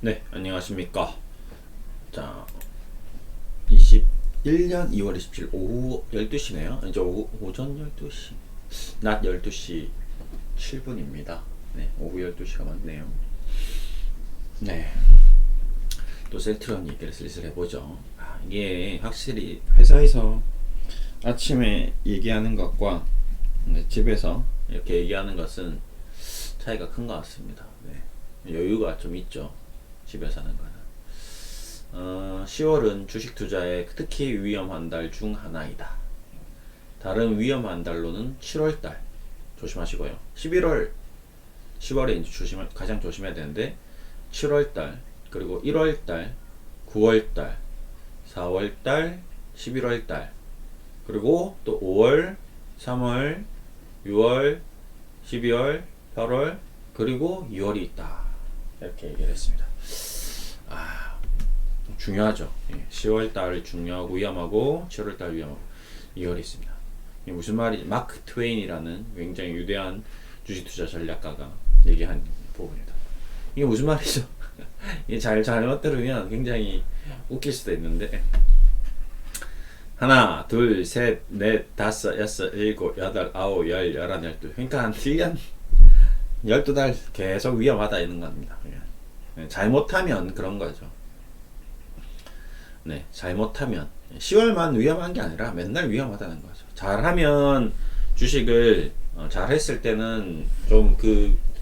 네, 안녕하십니까. 자, 21년 2월 27일 오후 12시네요. 이제 오전 12시, 낮 12시 7분입니다. 네, 오후 12시가 맞네요. 네, 또 셀트리온 얘기를 슬슬 해보죠. 이게 확실히 회사에서 아침에 얘기하는 것과 집에서 이렇게 얘기하는 것은 차이가 큰 것 같습니다. 네, 여유가 좀 있죠. 집에서 하는 거는. 10월은 주식 투자에 특히 위험한 달 중 하나이다. 다른 위험한 달로는 7월달 조심하시고요. 10월에 이제 가장 조심해야 되는데 7월달, 그리고 1월달, 9월달, 4월달, 11월달, 그리고 또 5월, 3월, 6월, 12월, 8월, 그리고 2월이 있다. 이렇게 얘기를 했습니다. 중요하죠. 10월달 중요하고 위험하고 7월달 위험하고 2월이 있습니다. 이게 무슨 말이지? 마크 트웨인이라는 굉장히 위대한 주식투자 전략가가 얘기한 부분입니다. 이게 무슨 말이죠? 이게 잘못 들으면 굉장히 웃길 수도 있는데, 하나, 둘, 셋, 넷, 다섯, 여섯, 일곱, 여덟, 아홉, 열, 열한, 열두. 그러니까 한 1년 12달 계속 위험하다 이런 겁니다. 잘못하면 그런 거죠. 네, 잘못하면 10월만 위험한 게 아니라 맨날 위험하다는 거죠. 잘하면 주식을 잘했을 때는 좀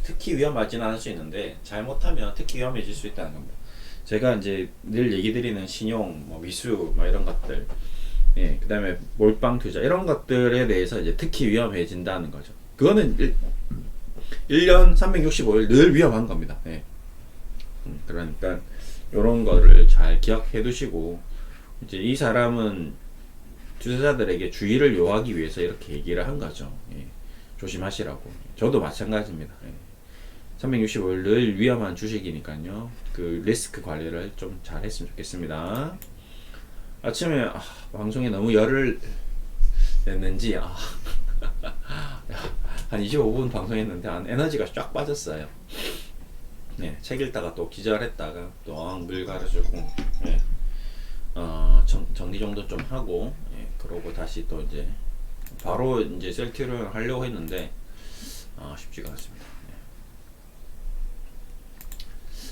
특히 위험하지는 않을 수 있는데, 잘못하면 특히 위험해질 수 있다는 겁니다. 제가 이제 늘 얘기 드리는 신용, 미수, 이런 것들, 그 다음에 몰빵 투자 이런 것들에 대해서 이제 특히 위험해진다는 거죠. 그거는 1년 365일 늘 위험한 겁니다. 그러니까 이런 거를 잘 기억해 두시고, 이제 이 사람은 투자자들에게 주의를 요하기 위해서 이렇게 얘기를 한 거죠. 조심하시라고. 저도 마찬가지입니다. 365일 늘 위험한 주식이니까요. 그 리스크 관리를 좀 잘 했으면 좋겠습니다. 아침에 방송에 너무 열을 냈는지 한 25분 방송했는데 에너지가 쫙 빠졌어요. 네, 책 읽다가 또 기절했다가 또 물 가르주고, 정리정돈 좀 하고, 그러고 다시 또 이제 바로 이제 셀트리온 하려고 했는데 쉽지가 않습니다.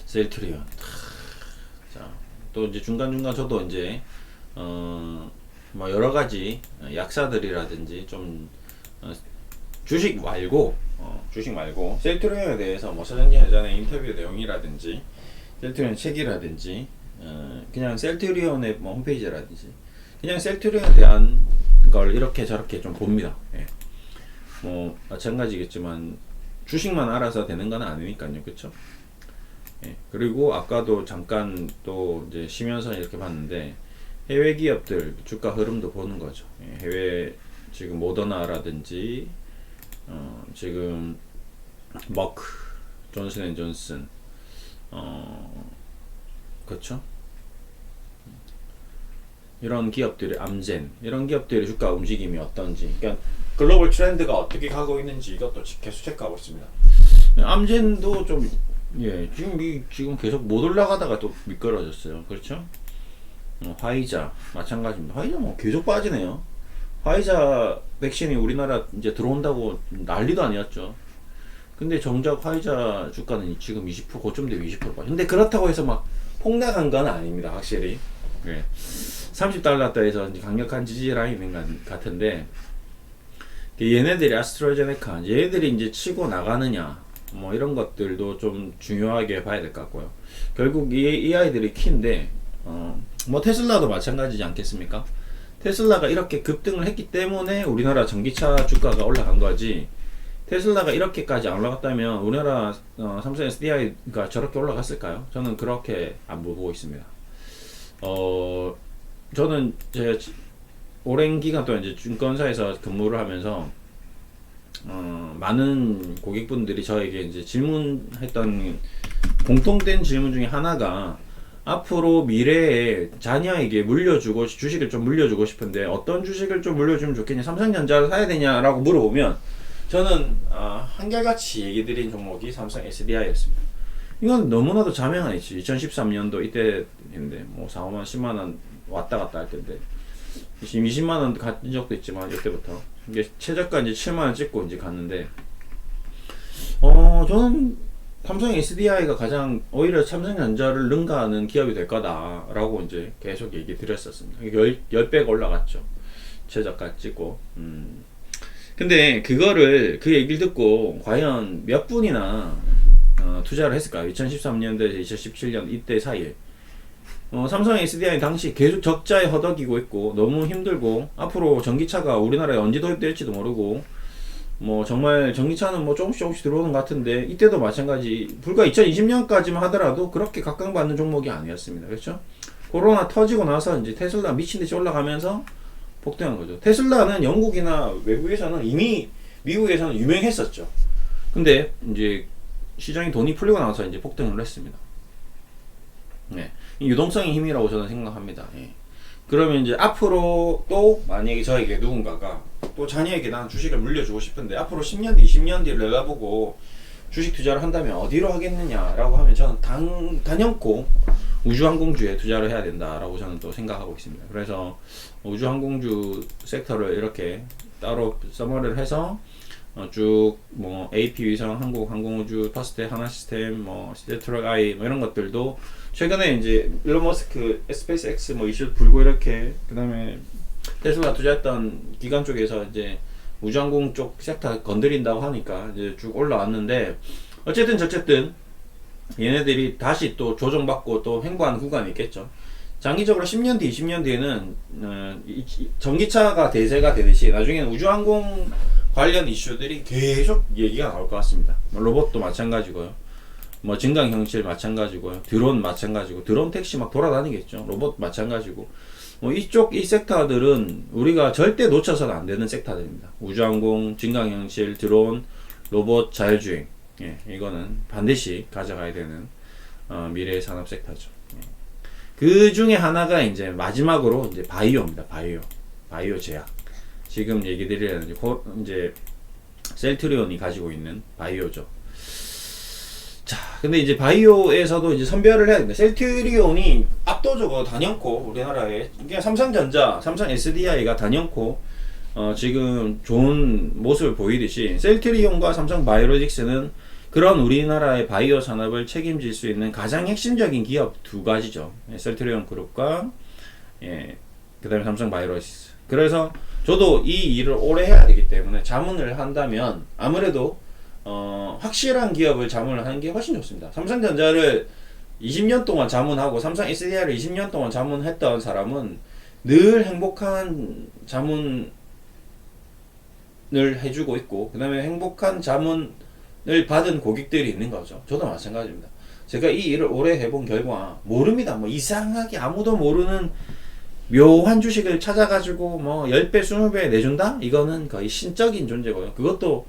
셀트리온. 자, 또 이제 중간중간 저도 이제 여러 가지 약사들이라든지 좀 주식 말고 셀트리온에 대해서 서정진 회장의 인터뷰 내용이라든지 셀트리온 책이라든지 그냥 셀트리온의 홈페이지라든지 그냥 셀트리온에 대한 걸 이렇게 저렇게 좀 봅니다. 마찬가지겠지만 주식만 알아서 되는 건 아니니까요, 그렇죠? 그리고 아까도 잠깐 또 이제 쉬면서 이렇게 봤는데 해외 기업들 주가 흐름도 보는 거죠. 해외 지금 모더나라든지 지금 머크, 존슨앤존슨, 그렇죠? 이런 기업들의 암젠, 이런 기업들의 주가 움직임이 어떤지, 그러니까 글로벌 트렌드가 어떻게 가고 있는지 이것도 계속 체크하고 있습니다. 암젠도 좀 지금 계속 못 올라가다가 또 미끄러졌어요. 그렇죠? 화이자 마찬가지입니다. 화이자 계속 빠지네요. 화이자 백신이 우리나라 이제 들어온다고 난리도 아니었죠. 근데 정작 화이자 주가는 지금 20% 고점 대비 20% 빠져. 근데 그렇다고 해서 막 폭락한 건 아닙니다. 확실히. 30달러대 해서 강력한 지지 라인이 있는 것 같은데, 얘네들이 아스트라제네카, 얘네들이 이제 치고 나가느냐, 이런 것들도 좀 중요하게 봐야 될 것 같고요. 결국 이 아이들이 키인데, 테슬라도 마찬가지지 않겠습니까? 테슬라가 이렇게 급등을 했기 때문에 우리나라 전기차 주가가 올라간 거지, 테슬라가 이렇게까지 안 올라갔다면 우리나라 삼성 SDI가 저렇게 올라갔을까요? 저는 그렇게 안 보고 있습니다. 저는 제 오랜 기간 동안 이제 증권사에서 근무를 하면서 많은 고객분들이 저에게 이제 질문했던 공통된 질문 중에 하나가, 앞으로 미래에 자녀에게 주식을 좀 물려주고 싶은데 어떤 주식을 좀 물려주면 좋겠냐, 삼성전자를 사야 되냐라고 물어보면 저는 한결같이 얘기 드린 종목이 삼성 SDI였습니다. 이건 너무나도 자명한 이슈. 2013년도 이때인데 뭐 4, 5만, 10만 원 왔다 갔다 할 텐데 지금 20만 원 간 적도 있지만 이때부터 이게 최저가 이제 7만 원 찍고 이제 갔는데 저는 삼성 SDI가 가장 오히려 삼성전자를 능가하는 기업이 될 거다라고 이제 계속 얘기 드렸었습니다. 10배가 올라갔죠. 최저가 찍고. 근데 그거를 그 얘기를 듣고 과연 몇 분이나 투자를 했을까요? 2013년도에서 2017년 이때 사이에 삼성 SDI 당시 계속 적자에 허덕이고 있고 너무 힘들고 앞으로 전기차가 우리나라에 언제 도입될지도 모르고 뭐 정말 전기차는 뭐 조금씩 들어오는 것 같은데 이때도 마찬가지 불과 2020년까지만 하더라도 그렇게 각광받는 종목이 아니었습니다. 그렇죠? 코로나 터지고 나서 이제 테슬라 미친듯이 올라가면서 폭등한 거죠. 테슬라는 영국이나 외국에서는 이미 미국에서는 유명했었죠. 근데 이제 시장이 돈이 풀리고 나서 이제 폭등을 했습니다. 네. 이 유동성의 힘이라고 저는 생각합니다. 예. 그러면 이제 앞으로 또 만약에 저에게 누군가가 또 자녀에게 난 주식을 물려주고 싶은데 앞으로 10년 뒤, 20년 뒤를 내다보고 주식 투자를 한다면 어디로 하겠느냐라고 하면 저는 단연코 우주항공주에 투자를 해야 된다라고 저는 또 생각하고 있습니다. 그래서 우주항공주 섹터를 이렇게 따로 서머리를 해서 쭉 뭐 AP 위성, 한국항공우주, 파스텍, 하나시스템, 뭐 시대트럭아이 뭐 이런 것들도 최근에 이제 일론 머스크 스페이스X 뭐 이슈 불고 이렇게 그다음에 테슬라 투자했던 기관 쪽에서 이제 우주항공 쪽 섹터 건드린다고 하니까 이제 쭉 올라왔는데 어쨌든 얘네들이 다시 또 조정받고 또 횡보하는 구간이 있겠죠. 장기적으로 10년 뒤, 20년 뒤에는 전기차가 대세가 되듯이 나중에는 우주항공 관련 이슈들이 계속 얘기가 나올 것 같습니다. 로봇도 마찬가지고요. 뭐 증강현실 마찬가지고요. 드론 마찬가지고 드론 택시 막 돌아다니겠죠. 로봇 마찬가지고 뭐 이 섹터들은 우리가 절대 놓쳐서는 안 되는 섹터들입니다. 우주항공, 증강현실, 드론, 로봇, 자율주행. 예, 이거는 반드시 가져가야 되는 미래의 산업 섹터죠. 예. 그 중에 하나가 이제 마지막으로 이제 바이오입니다. 바이오 제약. 지금 얘기 드리는 이제 셀트리온이 가지고 있는 바이오죠. 자, 근데 이제 바이오에서도 이제 선별을 해야 됩니다. 셀트리온이 압도적으로 단연코 우리나라에 그냥 삼성전자, 삼성 SDI가 단연코 지금 좋은 모습을 보이듯이 셀트리온과 삼성 바이오로직스는 그런 우리나라의 바이오 산업을 책임질 수 있는 가장 핵심적인 기업 두 가지죠. 셀트리온 그룹과 그다음에 삼성 바이오로직스. 그래서 저도 이 일을 오래 해야 되기 때문에 자문을 한다면 아무래도 확실한 기업을 자문을 하는 게 훨씬 좋습니다. 삼성전자를 20년 동안 자문하고 삼성 SDI를 20년 동안 자문했던 사람은 늘 행복한 자문을 해주고 있고 그 다음에 행복한 자문을 받은 고객들이 있는 거죠. 저도 마찬가지입니다. 제가 이 일을 오래 해본 결과 모릅니다. 뭐 이상하게 아무도 모르는 묘한 주식을 찾아가지고 뭐 10배, 20배 내준다? 이거는 거의 신적인 존재고요. 그것도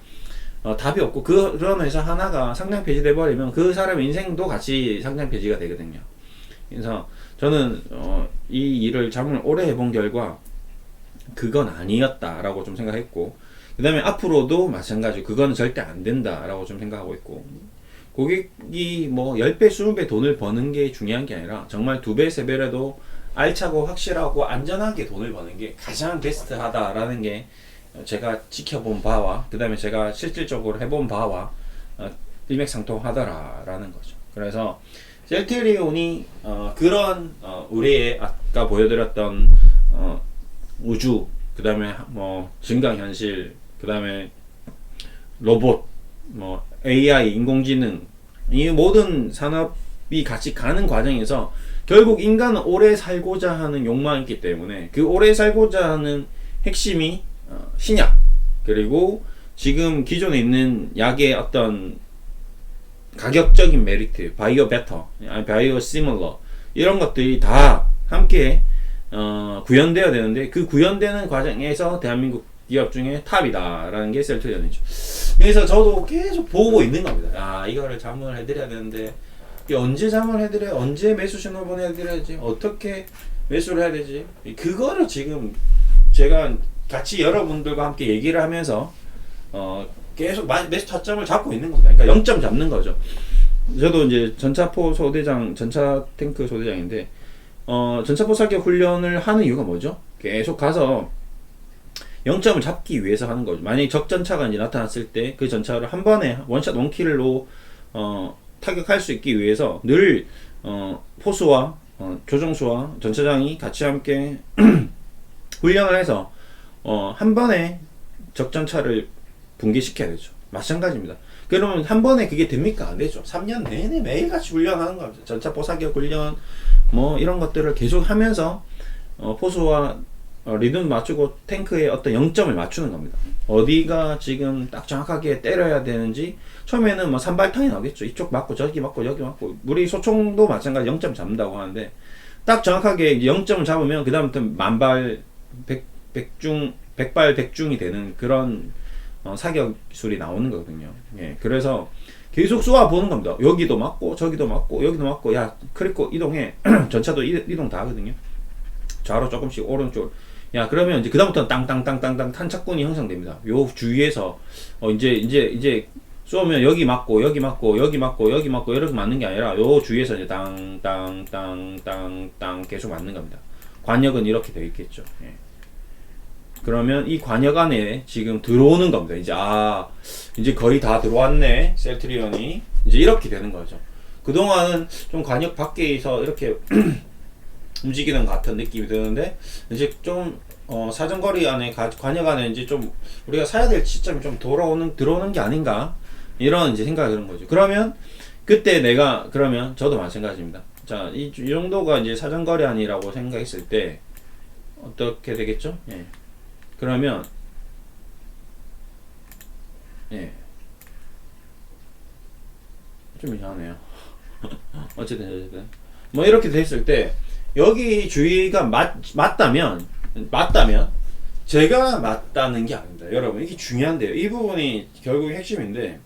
답이 없고 그런 회사 하나가 상장 폐지돼 버리면 그 사람 인생도 같이 상장 폐지가 되거든요. 그래서 저는 이 일을 자문을 오래 해본 결과 그건 아니었다라고 좀 생각했고 그 다음에 앞으로도 마찬가지 그건 절대 안 된다라고 좀 생각하고 있고 고객이 뭐 10배, 20배 돈을 버는 게 중요한 게 아니라 정말 2배, 3배라도 알차고 확실하고 안전하게 돈을 버는 게 가장 베스트하다라는 게 제가 지켜본 바와 그 다음에 제가 실질적으로 해본 바와 일맥상통하더라라는 거죠. 그래서 셀트리온이 그런 우리의 아까 보여드렸던 우주 그 다음에 뭐 증강현실 그 다음에 로봇 뭐 AI 인공지능 이 모든 산업이 같이 가는 과정에서 결국 인간은 오래 살고자 하는 욕망이 있기 때문에 그 오래 살고자 하는 핵심이 신약 그리고 지금 기존에 있는 약의 어떤 가격적인 메리트 바이오 베터 바이오 시밀러 이런 것들이 다 함께 구현되어야 되는데 그 구현되는 과정에서 대한민국 기업 중에 탑이다라는 게 셀트리온이죠. 그래서 저도 계속 보고 있는 겁니다. 이거를 자문을 해드려야 되는데 언제 자문을 해드려야 언제 매수 신호 보내드려야지 어떻게 매수를 해야 되지 그거를 지금 제가 같이 여러분들과 함께 얘기를 하면서 계속 매수 타점을 잡고 있는 겁니다. 그러니까 0점 잡는 거죠. 저도 이제 전차포 소대장, 전차 탱크 소대장인데, 전차포 사격 훈련을 하는 이유가 뭐죠? 계속 가서 0점을 잡기 위해서 하는 거죠. 만약에 적 전차가 이제 나타났을 때 그 전차를 한 번에 원샷 원킬로 타격할 수 있기 위해서 늘 포수와 조종수와 전차장이 같이 함께 훈련을 해서 한 번에 적 전차를 붕괴시켜야 되죠. 마찬가지입니다. 그러면 한 번에 그게 됩니까? 안 되죠. 3년 내내 매일같이 훈련하는 겁니다. 전차포 사격 훈련 뭐 이런 것들을 계속 하면서 포수와 리듬 맞추고 탱크의 어떤 0점을 맞추는 겁니다. 어디가 지금 딱 정확하게 때려야 되는지 처음에는 뭐 산발탕이 나오겠죠. 이쪽 맞고 저기 맞고 여기 맞고 우리 소총도 마찬가지 0점 잡는다고 하는데 딱 정확하게 0점을 잡으면 그 다음부터 만발 백발 백중이 되는 그런 사격술이 나오는 거거든요. 예, 그래서 계속 쏘아 보는 겁니다. 여기도 맞고 저기도 맞고 여기도 맞고 야 크리코 이동해. 전차도 이동 다 하거든요. 좌로 조금씩 오른쪽. 야 그러면 이제 그다음부터는 땅땅땅땅땅 탄착군이 형성됩니다. 요 주위에서 이제 쏘면 여기 맞고 여기 맞고 여기 맞고 여기 맞고 이렇게 맞는 게 아니라 요 주위에서 이제 땅땅땅땅땅 계속 맞는 겁니다. 관역은 이렇게 되어 있겠죠. 예. 그러면 이 관역 안에 지금 들어오는 겁니다. 이제 거의 다 들어왔네. 셀트리온이 이제 이렇게 되는 거죠. 그동안은 좀 관역 밖에서 이렇게 움직이는 것 같은 느낌이 드는데 이제 좀 사정거리 안에 관역 안에 이제 좀 우리가 사야 될 시점이 좀 들어오는 게 아닌가 이런 이제 생각이 드는 거죠. 그러면 그때 그러면 저도 마찬가지입니다. 자, 이 정도가 이제 사정거리 안이라고 생각했을 때 어떻게 되겠죠? 예. 그러면 예. 좀 이상하네요. 어쨌든 뭐 이렇게 됐을 때 여기 주의가 맞다면 제가 맞다는 게 아닙니다. 여러분 이게 중요한데요. 이 부분이 결국 핵심인데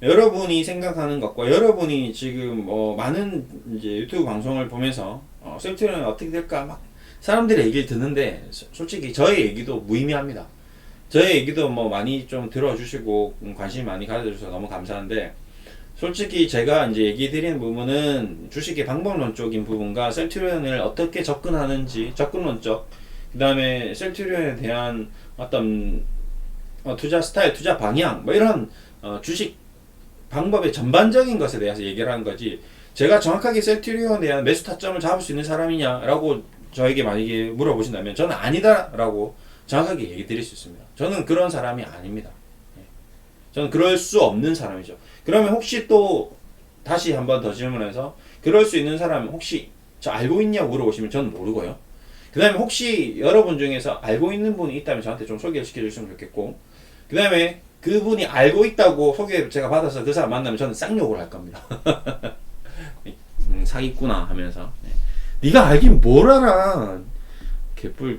여러분이 생각하는 것과 여러분이 지금 많은 이제 유튜브 방송을 보면서 셀트리온은 어떻게 될까 막 사람들의 얘기를 듣는데 솔직히 저의 얘기도 무의미합니다. 저의 얘기도 뭐 많이 좀 들어주시고 관심 많이 가져주셔서 너무 감사한데 솔직히 제가 이제 얘기 드리는 부분은 주식의 방법론적인 부분과 셀트리온을 어떻게 접근하는지 접근론적 그 다음에 셀트리온에 대한 어떤 투자 스타일, 투자 방향 뭐 이런 주식 방법의 전반적인 것에 대해서 얘기를 하는 거지 제가 정확하게 셀트리온에 대한 매수 타점을 잡을 수 있는 사람이냐라고 저에게 만약에 물어보신다면 저는 아니다라고 정확하게 얘기 드릴 수 있습니다. 저는 그런 사람이 아닙니다. 저는 그럴 수 없는 사람이죠. 그러면 혹시 또 다시 한 번 더 질문해서 그럴 수 있는 사람 혹시 저 알고 있냐고 물어보시면 저는 모르고요. 그 다음에 혹시 여러분 중에서 알고 있는 분이 있다면 저한테 좀 소개를 시켜주시면 좋겠고 그 다음에 그분이 알고 있다고 소개 제가 받아서 그 사람 만나면 저는 쌍욕을 할 겁니다. 사기꾼아 하면서 네가 알긴 뭘 알아 개뿔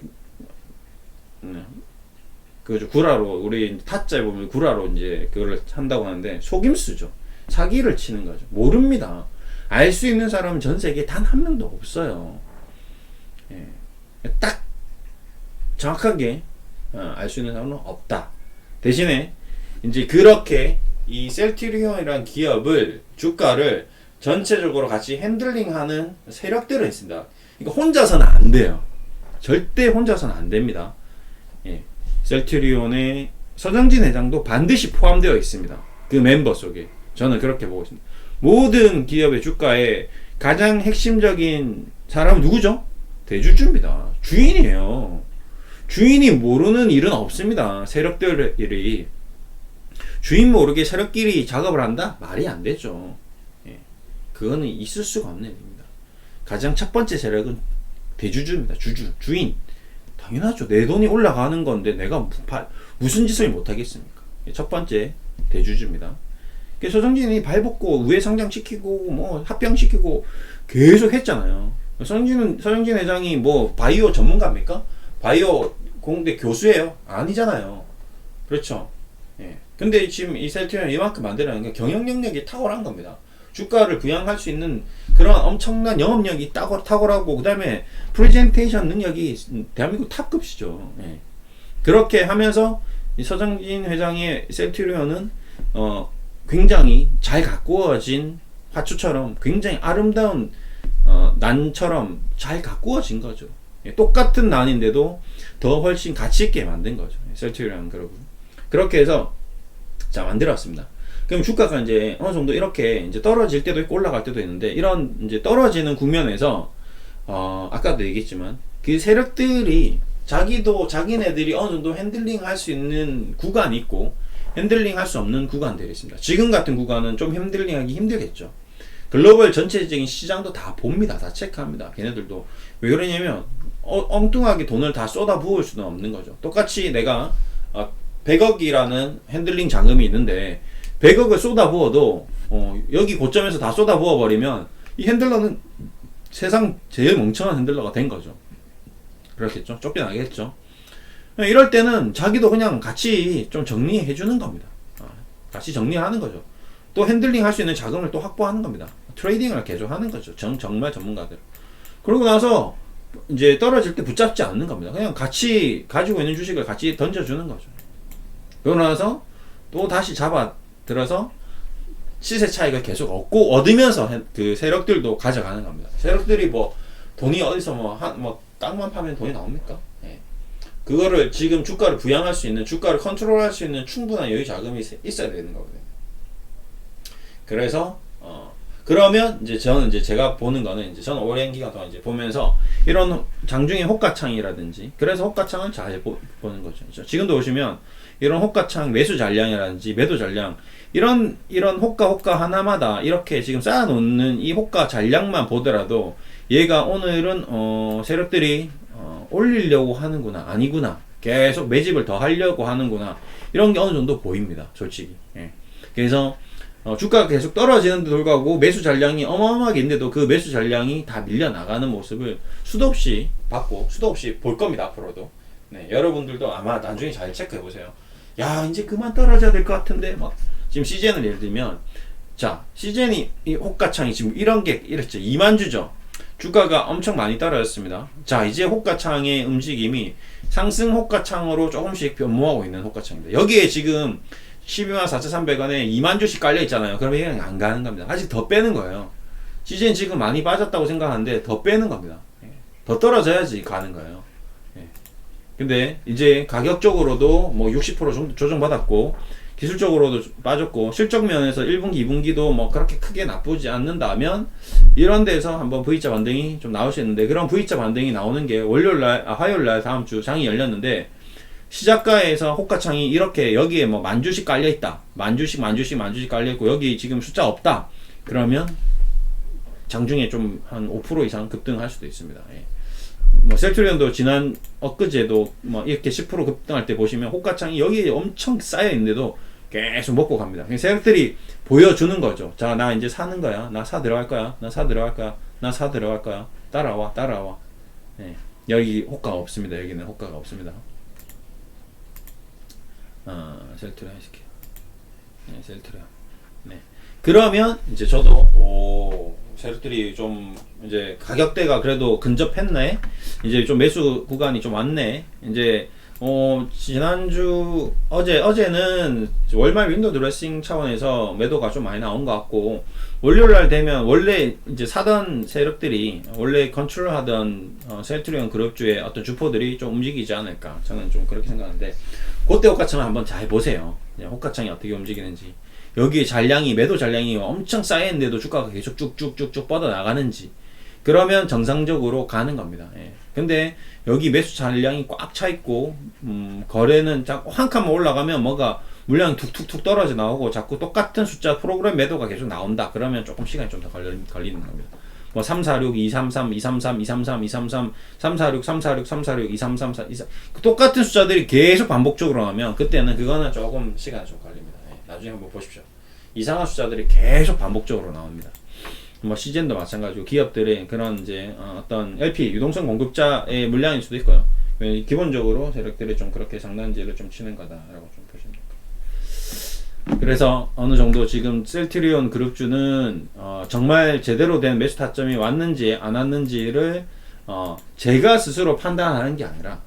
그 구라로 우리 타짜에 보면 구라로 이제 그걸 한다고 하는데 속임수죠. 사기를 치는 거죠. 모릅니다. 알 수 있는 사람은 전 세계에 단 한 명도 없어요. 예. 딱 정확하게 알 수 있는 사람은 없다. 대신에 이제 그렇게 이 셀트리온이라는 기업을 주가를 전체적으로 같이 핸들링하는 세력들은 있습니다. 그러니까 혼자서는 안 돼요. 절대 혼자서는 안 됩니다. 예. 셀트리온의 서정진 회장도 반드시 포함되어 있습니다. 그 멤버 속에. 저는 그렇게 보고 있습니다. 모든 기업의 주가에 가장 핵심적인 사람은 누구죠? 대주주입니다. 주인이에요. 주인이 모르는 일은 없습니다. 세력들이. 주인 모르게 세력끼리 작업을 한다? 말이 안 되죠. 예. 그거는 있을 수가 없는 일입니다. 가장 첫 번째 세력은 대주주입니다. 주인. 당연하죠. 내 돈이 올라가는 건데 내가 무슨 짓을 못하겠습니까? 첫 번째 대주주입니다. 서정진이 발벗고 우회 성장시키고 뭐 합병시키고 계속 했잖아요. 서정진 회장이 뭐 바이오 전문가입니까? 바이오 공대 교수예요? 아니잖아요. 그렇죠. 예. 근데 지금 이 셀트리온 이만큼 만들어낸 게 경영 능력이 탁월한 겁니다. 주가를 부양할 수 있는 그런 엄청난 영업력이 탁월하고 그 다음에 프레젠테이션 능력이 대한민국 탑급이죠. 예. 그렇게 하면서 이 서정진 회장의 셀트리온은 굉장히 잘 가꾸어진 화초처럼 굉장히 아름다운 난처럼 잘 가꾸어진 거죠. 똑같은 난인데도 더 훨씬 가치 있게 만든 거죠. 셀트리온 그룹은. 그렇게 해서 자 만들었습니다. 그럼 주가가 이제 어느 정도 이렇게 이제 떨어질 때도 있고 올라갈 때도 있는데, 이런 이제 떨어지는 국면에서 아까도 얘기했지만 그 세력들이 자기네들이 어느 정도 핸들링 할 수 있는 구간이 있고 핸들링 할 수 없는 구간들이 있습니다. 지금 같은 구간은 좀 핸들링 하기 힘들겠죠. 글로벌 전체적인 시장도 다 봅니다. 다 체크합니다. 걔네들도. 왜 그러냐면 엉뚱하게 돈을 다 쏟아 부을 수는 없는 거죠. 똑같이 내가 100억이라는 핸들링 자금이 있는데 100억을 쏟아 부어도 여기 고점에서 다 쏟아 부어 버리면 이 핸들러는 세상 제일 멍청한 핸들러가 된 거죠. 그렇겠죠. 쫓겨나겠죠. 이럴 때는 자기도 그냥 같이 좀 정리해 주는 겁니다. 같이 정리하는 거죠. 또 핸들링 할 수 있는 자금을 또 확보하는 겁니다. 트레이딩을 계속 하는 거죠. 정말 전문가들. 그러고 나서 이제 떨어질 때 붙잡지 않는 겁니다. 그냥 같이 가지고 있는 주식을 같이 던져주는 거죠. 그러고 나서 또 다시 잡아 들어서 시세 차익을 계속 얻으면서 그 세력들도 가져가는 겁니다. 세력들이 뭐 돈이 어디서 뭐 땅만 파면 돈이 나옵니까? 예. 그거를 지금 주가를 부양할 수 있는, 주가를 컨트롤할 수 있는 충분한 여유 자금이 있어야 되는 거거든요. 그래서 그러면 이제 저는 이제 제가 보는 거는 이제 저는 오랜 기간 동안 이제 보면서 이런 장중의 호가창이라든지, 그래서 호가창을 잘 보는 거죠. 지금도 보시면 이런 호가창 매수 잔량이라든지 매도 잔량, 이런 호가 하나마다 이렇게 지금 쌓아놓는 이 호가 잔량만 보더라도 얘가 오늘은 세력들이 올리려고 하는구나, 아니구나, 계속 매집을 더 하려고 하는구나, 이런 게 어느 정도 보입니다. 솔직히. 예. 그래서 주가가 계속 떨어지는데 불구하고 매수 잔량이 어마어마하게 있는데도 그 매수 잔량이 다 밀려나가는 모습을 수도 없이 봤고 수도 없이 볼 겁니다. 앞으로도. 네, 여러분들도 아마 나중에 잘 체크해 보세요. 야, 이제 그만 떨어져야 될 것 같은데, 막 지금 CJN을 예를 들면, 자, CJN이 이 호가창이 지금 이런 게 이랬죠. 2만 주죠. 주가가 엄청 많이 떨어졌습니다. 자, 이제 호가창의 움직임이 상승 호가창으로 조금씩 변모하고 있는 호가창입니다. 여기에 지금 124,300원에 2만 주씩 깔려 있잖아요. 그러면 그냥 안 가는 겁니다. 아직 더 빼는 거예요. CJN 지금 많이 빠졌다고 생각하는데 더 빼는 겁니다. 더 떨어져야지 가는 거예요. 근데 이제 가격적으로도 뭐 60% 정도 조정받았고, 기술적으로도 빠졌고, 실적 면에서 1분기, 2분기도 뭐 그렇게 크게 나쁘지 않는다면 이런 데서 한번 V자 반등이 좀 나올 수 있는데, 그런 V자 반등이 나오는 게 화요일날 다음 주 장이 열렸는데, 시작가에서 호가창이 이렇게 여기에 뭐 만주씩 깔려 있다. 만주씩 깔려 있고 여기 지금 숫자 없다. 그러면 장중에 좀 한 5% 이상 급등할 수도 있습니다. 예. 뭐 셀트리온도 지난 엊그제도 뭐 이렇게 10% 급등할 때 보시면 호가창이 여기에 엄청 쌓여 있는데도 계속 먹고 갑니다. 세력들이 보여주는 거죠. 자, 나 이제 사는 거야. 나 사 들어갈 거야. 나 사 들어갈 거야. 나 사 들어갈 거야. 따라와. 예. 여기 호가가 없습니다. 여기는 호가가 없습니다. 셀트리온 해줄게요. 네, 셀트리온. 네. 그러면 이제 저도 세력들이 좀 이제 가격대가 그래도 근접했네. 이제 좀 매수 구간이 좀 왔네. 이제 지난주 어제는 월말 윈도우 드레싱 차원에서 매도가 좀 많이 나온 것 같고, 월요일날 되면 원래 이제 사던 세력들이 원래 컨트롤하던 셀트리온 그룹주의 어떤 주포들이 좀 움직이지 않을까, 저는 좀 그렇게 생각하는데, 그때 호가창을 한번 잘 보세요. 호가창이 어떻게 움직이는지, 여기에 매도 잔량이 엄청 쌓여있는데도 주가가 계속 쭉쭉쭉쭉 뻗어 나가는지, 그러면 정상적으로 가는 겁니다. 예. 근데 여기 매수 잔량이 꽉 차 있고 거래는 자꾸 한 칸만 올라가면 뭐가 물량이 툭툭툭 떨어져 나오고 자꾸 똑같은 숫자 프로그램 매도가 계속 나온다. 그러면 조금 시간이 좀 더 걸리는 겁니다. 뭐 346, 233, 233, 233, 233, 346, 346, 346, 233, 233 똑같은 숫자들이 계속 반복적으로 나오면 그때는 그거는 조금 시간이 좀 걸립니다. 예. 나중에 한번 보십시오. 이상한 숫자들이 계속 반복적으로 나옵니다. 뭐 CJN도 마찬가지고 기업들의 그런 이제 어떤 LP 유동성 공급자의 물량일 수도 있고요. 기본적으로 세력들이 좀 그렇게 장난질을 좀 치는 거다라고 좀 보시면 됩니다. 그래서 어느 정도 지금 셀트리온 그룹주는 정말 제대로 된 매수 타점이 왔는지 안 왔는지를 제가 스스로 판단하는 게 아니라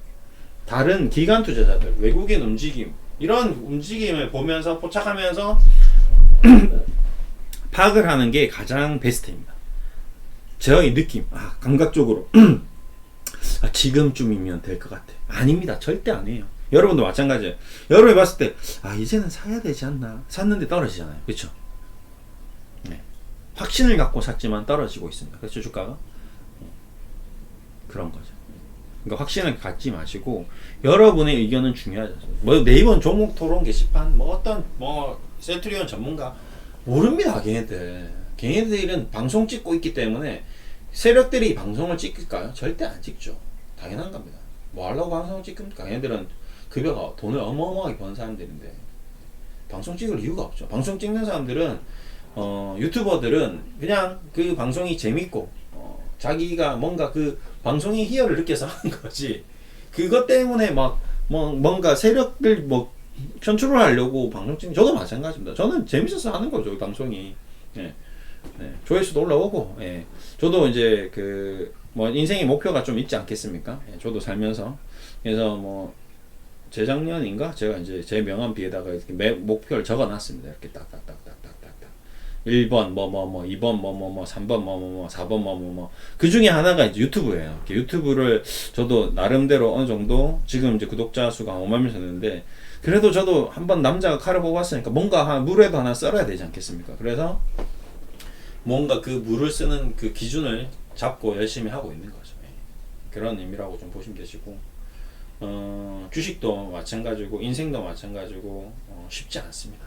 다른 기관 투자자들, 외국인 움직임, 이런 움직임을 보면서 포착하면서 파악을 하는 게 가장 베스트입니다. 저의 느낌, 감각적으로 지금쯤이면 될 것 같아. 아닙니다. 절대 아니에요. 여러분도 마찬가지예요. 여러분이 봤을 때 이제는 사야 되지 않나, 샀는데 떨어지잖아요. 그렇죠? 네. 확신을 갖고 샀지만 떨어지고 있습니다. 그렇죠? 주가가 그런 거죠. 그러니까 확신을 갖지 마시고 여러분의 의견은 중요하죠. 뭐 네이버 종목 토론 게시판, 어떤 센트리온 전문가 모릅니다. 걔네들은 방송 찍고 있기 때문에 세력들이 방송을 찍을까요? 절대 안 찍죠. 당연한 겁니다. 뭐 하려고 방송을 찍습니까? 걔네들은 급여가 돈을 어마어마하게 버는 사람들인데 방송 찍을 이유가 없죠. 방송 찍는 사람들은 유튜버들은 그냥 그 방송이 재밌고 자기가 뭔가 그 방송의 희열을 느껴서 하는 거지. 그것 때문에 뭔가 세력들 편출을 하려고 방송 찍는, 저도 마찬가지입니다. 저는 재밌어서 하는 거죠, 방송이. 예. 네. 조회수도 올라오고, 예. 저도 이제 인생의 목표가 좀 있지 않겠습니까? 예. 저도 살면서. 그래서 재작년인가? 제가 이제 제 명함비에다가 이렇게 목표를 적어 놨습니다. 이렇게 딱딱딱딱딱딱. 1번 2번 3번 4번 그 중에 하나가 이제 유튜브예요. 유튜브를 저도 나름대로 어느 정도 지금 이제 구독자 수가 5만 명 됐는데, 그래도 저도 한번 남자가 칼을 뽑았으니까 뭔가 물에도 하나 썰어야 되지 않겠습니까? 그래서 뭔가 그 물을 쓰는 그 기준을 잡고 열심히 하고 있는 거죠. 그런 의미라고 좀 보시면 되시고, 주식도 마찬가지고 인생도 마찬가지고 쉽지 않습니다.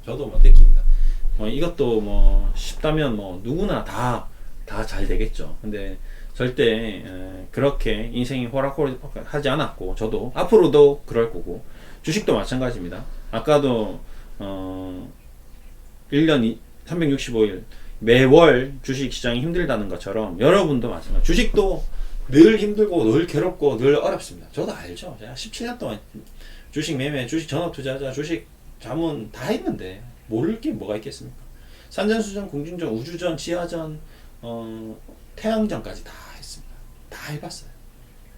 저도 느낍니다. 이것도 쉽다면 누구나 다 잘 되겠죠. 근데 절대 그렇게 인생이 호락호락하지 않았고, 저도 앞으로도 그럴 거고, 주식도 마찬가지입니다. 아까도 1년 365일 매월 주식 시장이 힘들다는 것처럼 여러분도 마찬가지. 주식도 늘 힘들고 늘 괴롭고 늘 어렵습니다. 저도 알죠. 제가 17년 동안 주식 매매, 주식 전업투자자, 주식 자문 다 했는데 모를 게 뭐가 있겠습니까? 산전수전, 공중전, 우주전, 지하전, 태양전까지 다 했습니다. 다 해봤어요.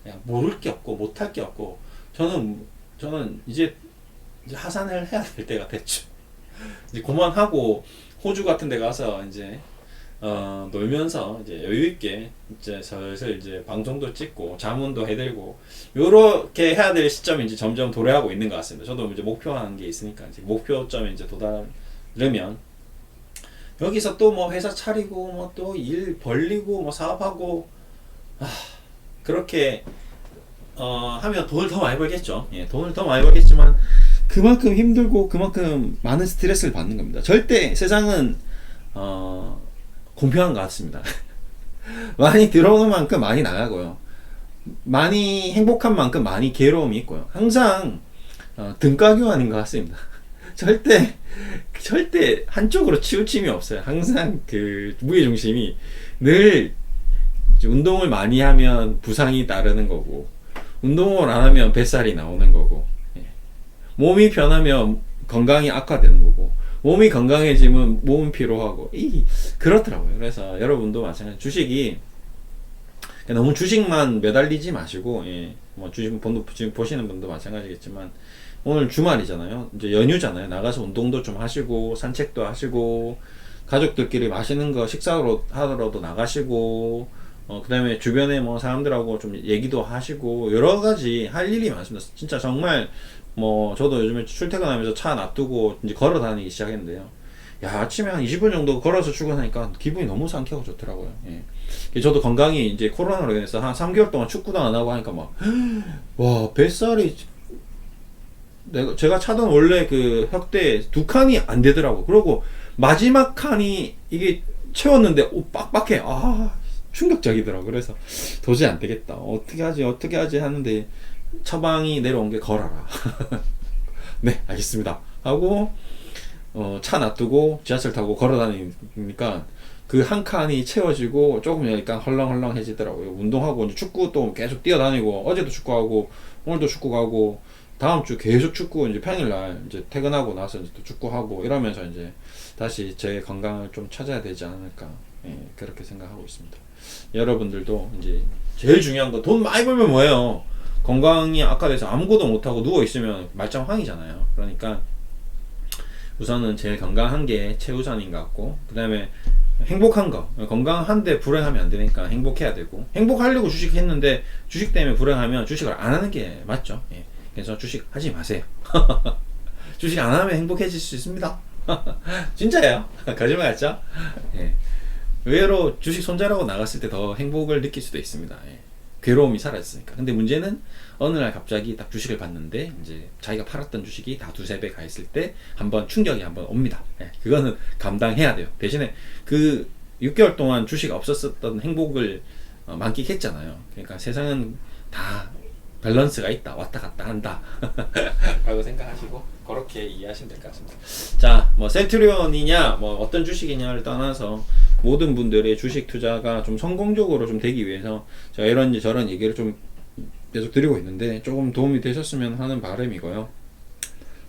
그냥 모를 게 없고 못할 게 없고, 저는 이제 하산을 해야 될 때가 됐죠. 이제 그만하고 호주 같은 데 가서 이제 놀면서 이제 여유 있게 이제 슬슬 이제 방송도 찍고 자문도 해드리고 요렇게 해야 될 시점이 이제 점점 도래하고 있는 것 같습니다. 저도 이제 목표하는 게 있으니까 이제 목표점에 이제 도달하려면 여기서 또 회사 차리고 또 일 벌리고 사업하고 그렇게 하면 돈을 더 많이 벌겠죠. 예, 돈을 더 많이 벌겠지만 그만큼 힘들고 그만큼 많은 스트레스를 받는 겁니다. 절대 세상은 공평한 것 같습니다. 많이 들어오는 만큼 많이 나가고요. 많이 행복한 만큼 많이 괴로움이 있고요. 항상 등가 교환인 것 같습니다. 절대 한쪽으로 치우침이 없어요. 항상 그 무게중심이 늘 운동을 많이 하면 부상이 따르는 거고, 운동을 안 하면 뱃살이 나오는 거고, 몸이 변하면 건강이 악화되는 거고, 몸이 건강해지면 몸은 피로하고, 그렇더라고요. 그래서 여러분도 마찬가지. 주식이 너무 주식만 매달리지 마시고, 주식 지금 보시는 분도 마찬가지겠지만, 오늘 주말이잖아요. 이제 연휴잖아요. 나가서 운동도 좀 하시고, 산책도 하시고, 가족들끼리 맛있는 거 식사로 하더라도 나가시고, 그 다음에 주변에 사람들하고 좀 얘기도 하시고, 여러 가지 할 일이 많습니다. 진짜 정말, 저도 요즘에 출퇴근하면서 차 놔두고 이제 걸어 다니기 시작했는데요. 아침에 한 20분 정도 걸어서 출근하니까 기분이 너무 상쾌하고 좋더라고요. 예. 저도 건강이 이제 코로나로 인해서 한 3개월 동안 축구도 안 하고 하니까 와, 뱃살이, 제가 차던 원래 그 혁대 2칸이 안 되더라고. 그리고 마지막 칸이 이게 채웠는데 빡빡해. 충격적이더라고. 그래서 도저히 안 되겠다. 어떻게 하지 하는데 처방이 내려온 게 걸어라. 네, 알겠습니다 하고 차 놔두고 지하철 타고 걸어 다니니까 그 한 칸이 채워지고 조금 약간 헐렁헐렁해지더라고요. 운동하고 이제 축구 또 계속 뛰어다니고, 어제도 축구하고 오늘도 축구 가고 다음 주 계속 축구, 이제 평일날 이제 퇴근하고 나서 이제 또 축구하고 이러면서 이제 다시 제 건강을 좀 찾아야 되지 않을까, 그렇게 생각하고 있습니다. 여러분들도 이제 제일 중요한 거, 돈 많이 벌면 뭐예요? 건강이 악화돼서 아무것도 못하고 누워있으면 말짱황이잖아요. 그러니까 우선은 제일 건강한 게 최우선인 것 같고, 그 다음에 행복한 거, 건강한데 불행하면 안 되니까 행복해야 되고, 행복하려고 주식했는데 주식 때문에 불행하면 주식을 안 하는 게 맞죠. 예. 그래서 주식 하지 마세요. 주식 안 하면 행복해질 수 있습니다. 진짜예요. 거짓말 같죠? 예. 의외로 주식 손절하고 나갔을 때 더 행복을 느낄 수도 있습니다. 예. 괴로움이 사라졌으니까. 근데 문제는 어느 날 갑자기 딱 주식을 봤는데 이제 자기가 팔았던 주식이 다 두세 배 가 있을 때 한번 충격이 한번 옵니다. 예. 그거는 감당해야 돼요. 대신에 그 6개월 동안 주식 없었었던 행복을 만끽했잖아요. 그러니까 세상은 다 밸런스가 있다. 왔다 갔다 한다. 라고 생각하시고 그렇게 이해하시면 될 것 같습니다. 자, 뭐 센트리온이냐 뭐 어떤 주식이냐를 떠나서 모든 분들의 주식 투자가 좀 성공적으로 좀 되기 위해서 제가 이런 저런 얘기를 좀 계속 드리고 있는데 조금 도움이 되셨으면 하는 바람이고요.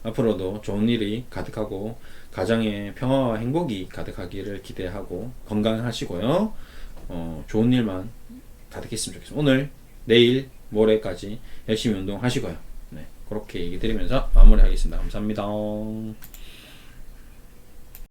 앞으로도 좋은 일이 가득하고 가정에 평화와 행복이 가득하기를 기대하고 건강하시고요. 좋은 일만 가득했으면 좋겠습니다. 오늘, 내일, 모레까지 열심히 운동하시고요. 네, 그렇게 얘기 드리면서 마무리하겠습니다. 감사합니다.